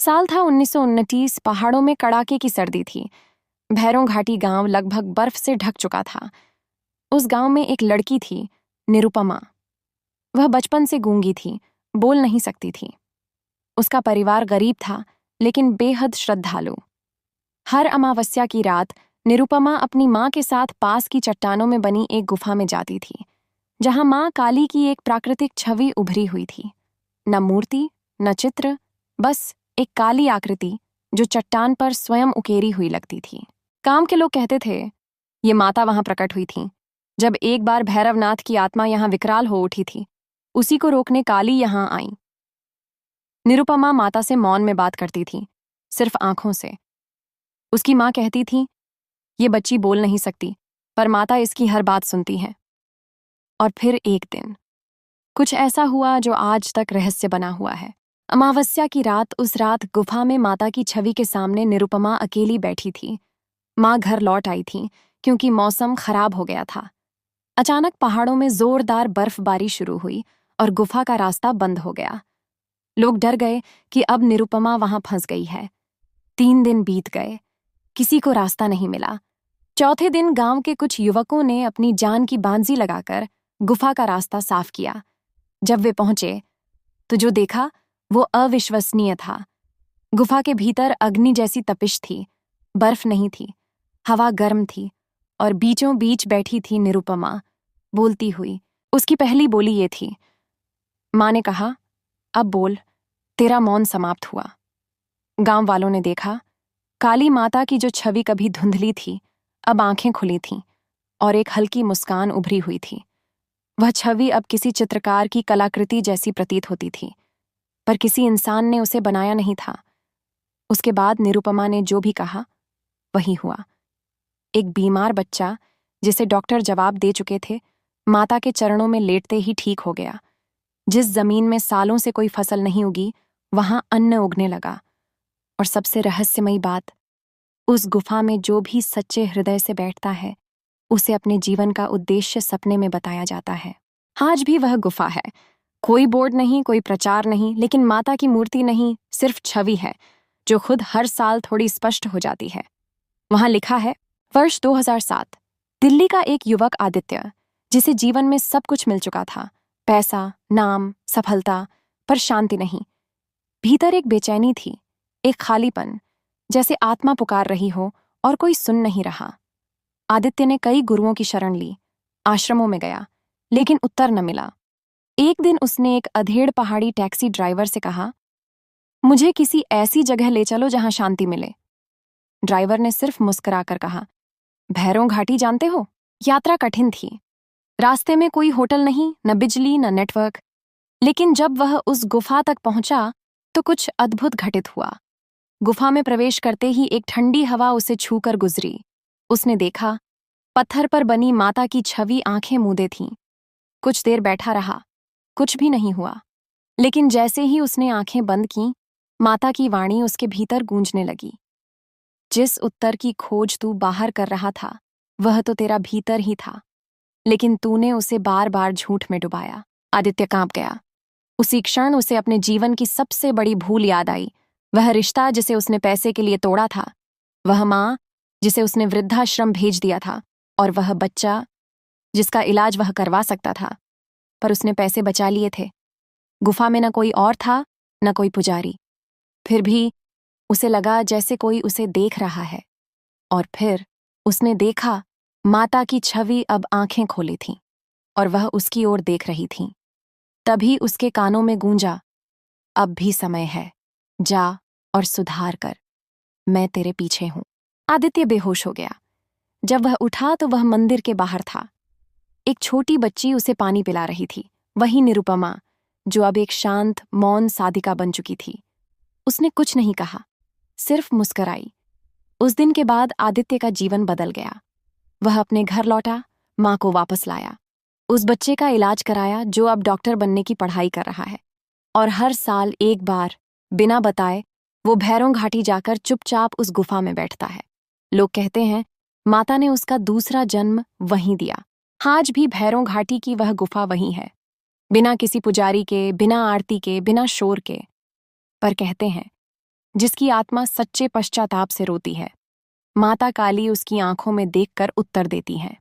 साल था 1929। पहाड़ों में कड़ाके की सर्दी थी। भैरों घाटी गांव लगभग बर्फ से ढक चुका था। उस गांव में एक लड़की थी, निरुपमा। वह बचपन से गूंगी थी, बोल नहीं सकती थी। उसका परिवार गरीब था, लेकिन बेहद श्रद्धालु। हर अमावस्या की रात निरुपमा अपनी माँ के साथ पास की चट्टानों में बनी एक गुफा में जाती थी, जहां माँ काली की एक प्राकृतिक छवि उभरी हुई थी। न मूर्ति, न चित्र, बस एक काली आकृति जो चट्टान पर स्वयं उकेरी हुई लगती थी। काम के लोग कहते थे, ये माता वहां प्रकट हुई थी जब एक बार भैरवनाथ की आत्मा यहां विकराल हो उठी थी। उसी को रोकने काली यहां आई। निरुपमा माता से मौन में बात करती थी, सिर्फ आंखों से। उसकी माँ कहती थी, ये बच्ची बोल नहीं सकती, पर माता इसकी हर बात सुनती है। और फिर एक दिन कुछ ऐसा हुआ जो आज तक रहस्य बना हुआ है। अमावस्या की रात, उस रात गुफा में माता की छवि के सामने निरुपमा अकेली बैठी थी। माँ घर लौट आई थी क्योंकि मौसम खराब हो गया था। अचानक पहाड़ों में जोरदार बर्फबारी शुरू हुई और गुफा का रास्ता बंद हो गया। लोग डर गए कि अब निरुपमा वहां फंस गई है। 3 दिन बीत गए, किसी को रास्ता नहीं मिला। चौथे दिन गांव के कुछ युवकों ने अपनी जान की बांजी लगाकर गुफा का रास्ता साफ किया। जब वे पहुंचे तो जो देखा वो अविश्वसनीय था। गुफा के भीतर अग्नि जैसी तपिश थी, बर्फ नहीं थी, हवा गर्म थी, और बीचों बीच बैठी थी निरुपमा, बोलती हुई। उसकी पहली बोली ये थी, माँ ने कहा, अब बोल, तेरा मौन समाप्त हुआ। गांव वालों ने देखा, काली माता की जो छवि कभी धुंधली थी, अब आंखें खुली थीं और एक हल्की मुस्कान उभरी हुई थी। वह छवि अब किसी चित्रकार की कलाकृति जैसी प्रतीत होती थी, पर किसी इंसान ने उसे बनाया नहीं था। उसके बाद निरुपमा ने जो भी कहा वही हुआ। एक बीमार बच्चा, जिसे डॉक्टर जवाब दे चुके थे, माता के चरणों में लेटते ही ठीक हो गया। जिस जमीन में सालों से कोई फसल नहीं उगी, वहां अन्न उगने लगा। और सबसे रहस्यमयी बात, उस गुफा में जो भी सच्चे हृदय से बैठता है, उसे अपने जीवन का उद्देश्य सपने में बताया जाता है। आज भी वह गुफा है। कोई बोर्ड नहीं, कोई प्रचार नहीं, लेकिन माता की मूर्ति नहीं, सिर्फ छवि है जो खुद हर साल थोड़ी स्पष्ट हो जाती है। वहां लिखा है, वर्ष 2007, दिल्ली का एक युवक आदित्य, जिसे जीवन में सब कुछ मिल चुका था, पैसा, नाम, सफलता, पर शांति नहीं। भीतर एक बेचैनी थी, एक खालीपन, जैसे आत्मा पुकार रही हो और कोई सुन नहीं रहा। आदित्य ने कई गुरुओं की शरण ली, आश्रमों में गया, लेकिन उत्तर न मिला। एक दिन उसने एक अधेड़ पहाड़ी टैक्सी ड्राइवर से कहा, मुझे किसी ऐसी जगह ले चलो जहां शांति मिले। ड्राइवर ने सिर्फ मुस्कुराकर कहा, भैरों घाटी जानते हो? यात्रा कठिन थी। रास्ते में कोई होटल नहीं, न बिजली, न नेटवर्क। लेकिन जब वह उस गुफा तक पहुंचा तो कुछ अद्भुत घटित हुआ। गुफा में प्रवेश करते ही एक ठंडी हवा उसे छूकर गुजरी। उसने देखा, पत्थर पर बनी माता की छवि आंखें मूंदे थीं। कुछ देर बैठा रहा, कुछ भी नहीं हुआ। लेकिन जैसे ही उसने आंखें बंद कीं, माता की वाणी उसके भीतर गूंजने लगी, जिस उत्तर की खोज तू बाहर कर रहा था, वह तो तेरा भीतर ही था, लेकिन तूने उसे बार बार झूठ में डुबाया। आदित्य कांप गया। उसी क्षण उसे अपने जीवन की सबसे बड़ी भूल याद आई। वह रिश्ता जिसे उसने पैसे के लिए तोड़ा था, वह माँ जिसे उसने वृद्धाश्रम भेज दिया था, और वह बच्चा जिसका इलाज वह करवा सकता था, पर उसने पैसे बचा लिए थे। गुफा में न कोई और था, न कोई पुजारी। फिर भी उसे लगा जैसे कोई उसे देख रहा है। और फिर उसने देखा, माता की छवि अब आंखें खोली थी और वह उसकी ओर देख रही थी। तभी उसके कानों में गूंजा, अब भी समय है, जा और सुधार कर, मैं तेरे पीछे हूं। आदित्य बेहोश हो गया। जब वह उठा तो वह मंदिर के बाहर था। एक छोटी बच्ची उसे पानी पिला रही थी, वही निरुपमा, जो अब एक शांत, मौन साधिका बन चुकी थी। उसने कुछ नहीं कहा, सिर्फ मुस्कुराई। उस दिन के बाद आदित्य का जीवन बदल गया। वह अपने घर लौटा, माँ को वापस लाया, उस बच्चे का इलाज कराया जो अब डॉक्टर बनने की पढ़ाई कर रहा है। और हर साल एक बार, बिना बताए, वो भैरों घाटी जाकर चुपचाप उस गुफा में बैठता है। लोग कहते हैं, माता ने उसका दूसरा जन्म वहीं दिया। आज भी भैरों घाटी की वह गुफा वहीं है, बिना किसी पुजारी के, बिना आरती के, बिना शोर के। पर कहते हैं, जिसकी आत्मा सच्चे पश्चाताप से रोती है। माता काली उसकी आंखों में देखकर उत्तर देती है,